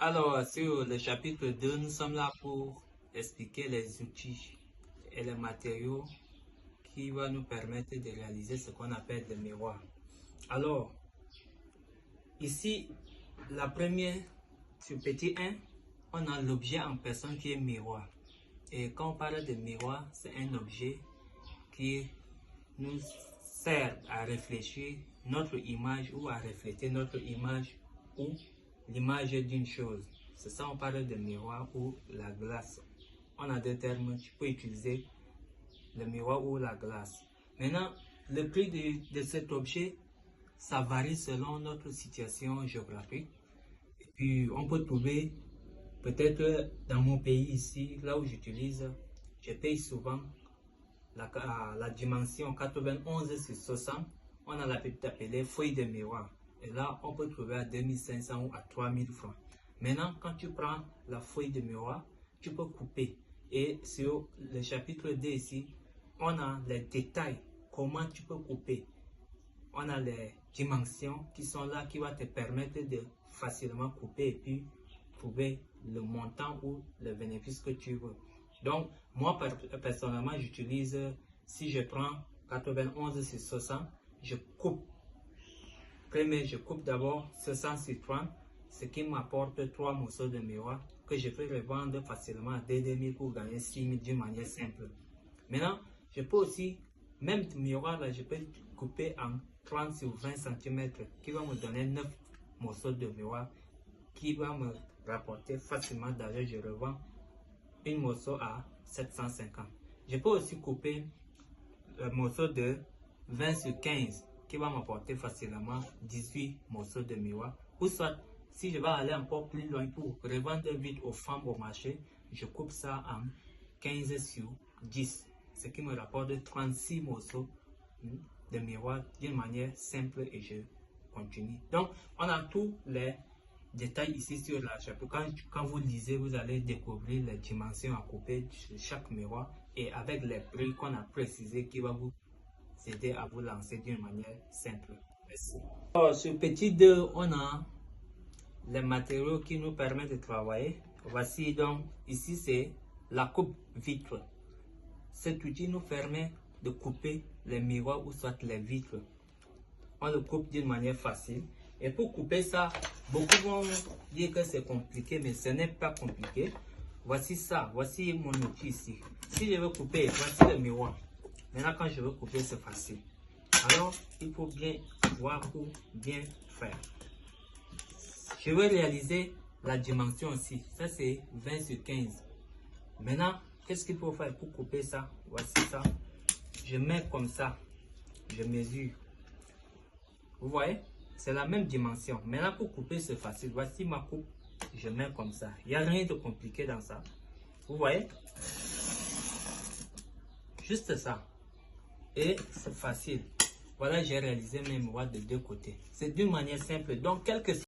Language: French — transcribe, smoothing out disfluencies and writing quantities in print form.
Alors, sur le chapitre 2, nous sommes là pour expliquer les outils et les matériaux qui vont nous permettre de réaliser ce qu'on appelle le miroir. Alors, ici, la première, sur petit 1, on a l'objet en personne qui est miroir. Et quand on parle de miroir, c'est un objet qui nous sert à réfléchir notre image ou à refléter notre image ou l'image d'une chose. C'est ça, on parle de miroir ou la glace. On a deux termes, tu peux utiliser le miroir ou la glace. Maintenant, le prix de cet objet, ça varie selon notre situation géographique. Et puis, on peut trouver, peut-être dans mon pays ici, là où j'utilise, je paye souvent la dimension 91/60. On a la petite appelée feuille de miroir. Et là, on peut trouver à 2500 ou à 3000 francs. Maintenant, quand tu prends la feuille de miroir, tu peux couper. Et sur le chapitre 2 ici, on a les détails, comment tu peux couper. On a les dimensions qui sont là, qui vont te permettre de facilement couper et puis trouver le montant ou le bénéfice que tu veux. Donc, moi, personnellement, j'utilise, si je prends 91/60, je coupe. Premier, je coupe d'abord 60/30, ce qui m'apporte 3 morceaux de miroir que je peux revendre facilement à 2000 pour gagner 6000 d'une manière simple. Maintenant, je peux aussi, même miroir là, je peux couper en 30/20 cm qui va me donner 9 morceaux de miroir qui va me rapporter facilement d'argent. Je revends une morceau à 750. Je peux aussi couper le morceau de 20/15 qui va m'apporter facilement 18 morceaux de miroir. Ou soit, si je vais aller encore plus loin pour revendre vite aux femmes au marché, je coupe ça en 15/10, ce qui me rapporte 36 morceaux de miroir d'une manière simple et je continue. Donc, on a tous les détails ici sur la chapeau. Quand vous lisez, vous allez découvrir les dimensions à couper de chaque miroir et avec les prix qu'on a précisés qui va vous aider à vous lancer d'une manière simple. Merci. Alors, sur petit 2, on a les matériaux qui nous permettent de travailler. Voici donc, ici c'est la coupe vitre. Cet outil nous permet de couper les miroirs ou soit les vitres. On le coupe d'une manière facile. Et pour couper ça, beaucoup vont dire que c'est compliqué, mais ce n'est pas compliqué. Voici ça, voici mon outil ici. Si je veux couper, voici le miroir. Maintenant, quand je veux couper, c'est facile. Alors, il faut bien voir pour bien faire. Je veux réaliser la dimension aussi. Ça, c'est 20/15. Maintenant, qu'est-ce qu'il faut faire pour couper ça? Voici ça. Je mets comme ça. Je mesure. Vous voyez? C'est la même dimension. Maintenant, pour couper, c'est facile. Voici ma coupe. Je mets comme ça. Il n'y a rien de compliqué dans ça. Vous voyez? Juste ça. Et c'est facile. Voilà, j'ai réalisé mes miroirs de deux côtés. C'est d'une manière simple. Donc,